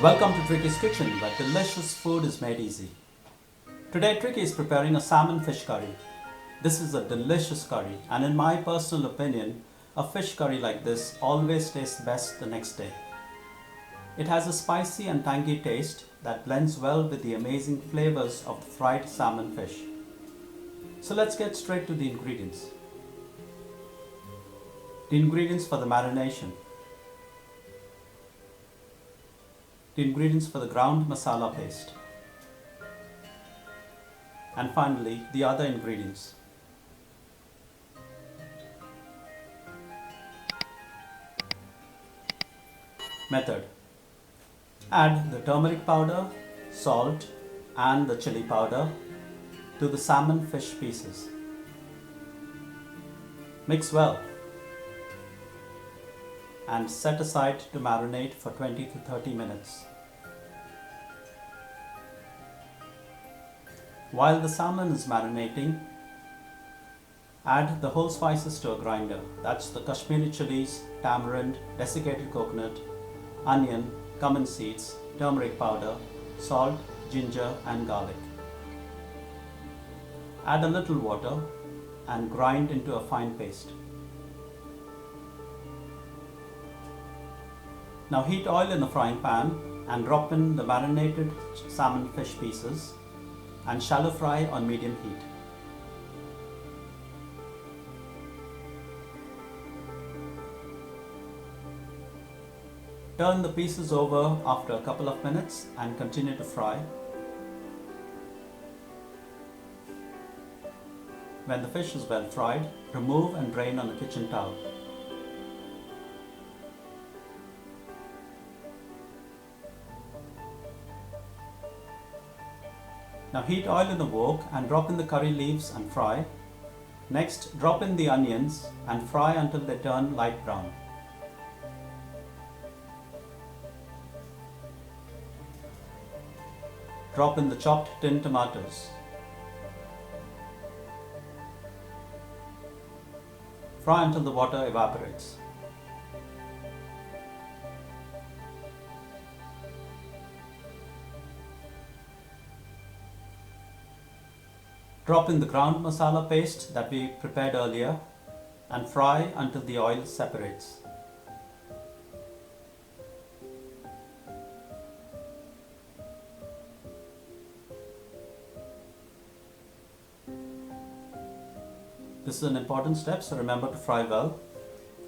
Welcome to Tricky's Kitchen, where delicious food is made easy. Today Tricky is preparing a salmon fish curry. This is a delicious curry, and in my personal opinion, a fish curry like this always tastes best the next day. It has a spicy and tangy taste that blends well with the amazing flavors of the fried salmon fish. So let's get straight to the ingredients. The ingredients for the marination. The ingredients for the ground masala paste. And finally, the other ingredients. Method. Add the turmeric powder, salt and the chili powder to the salmon fish pieces. Mix well and set aside to marinate for 20 to 30 minutes. While the salmon is marinating, add the whole spices to a grinder. That's the Kashmiri Chillies, Tamarind, Desiccated Coconut, onion, Cumin Seeds, Turmeric Powder, salt, ginger and garlic. Add a little water and grind into a fine paste. Now heat oil in a frying pan and drop in the marinated salmon fish pieces and shallow fry on medium heat. Turn the pieces over after a couple of minutes and continue to fry. When the fish is well fried, remove and drain on a kitchen towel. Now heat oil in the wok and drop in the curry leaves and fry. Next, drop in the onions and fry until they turn light brown. Drop in the chopped tin tomatoes. Fry until the water evaporates. Drop in the ground masala paste that we prepared earlier and fry until the oil separates. This is an important step, so remember to fry well.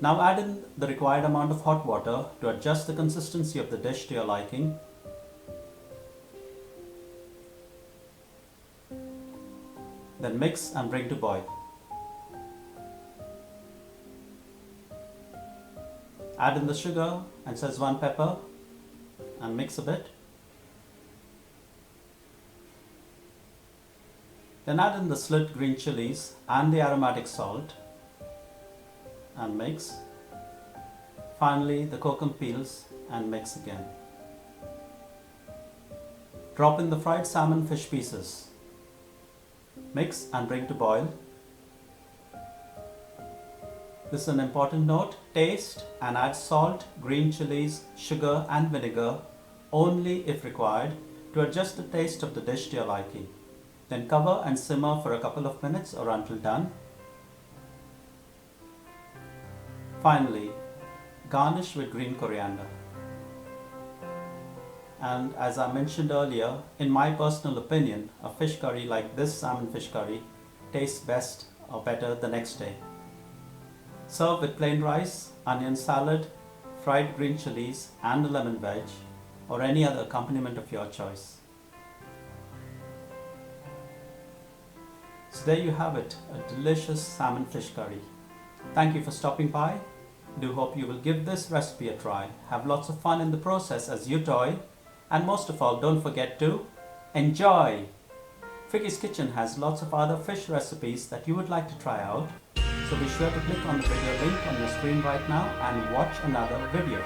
Now add in the required amount of hot water to adjust the consistency of the dish to your liking. Then mix and bring to boil. Add in the sugar and schezwan pepper and mix a bit. Then add in the slit green chilies and the aromatic salt and mix. Finally, the Kokum Peels and mix again. Drop in the fried salmon fish pieces. Mix and bring to boil. This is an important note. Taste and add salt, green chilies, sugar and vinegar only if required to adjust the taste of the dish to your liking. Then cover and simmer for a couple of minutes or until done. Finally, garnish with green coriander. And as I mentioned earlier, in my personal opinion, a fish curry like this salmon fish curry tastes best or better the next day. Serve with plain rice, onion salad, fried green chilies and a lemon veg or any other accompaniment of your choice. So there you have it, a delicious salmon fish curry. Thank you for stopping by. Do hope you will give this recipe a try. Have lots of fun in the process as you toy. And most of all, don't forget to enjoy! Tricky's Kitchen has lots of other fish recipes that you would like to try out. So be sure to click on the video link on your screen right now and watch another video.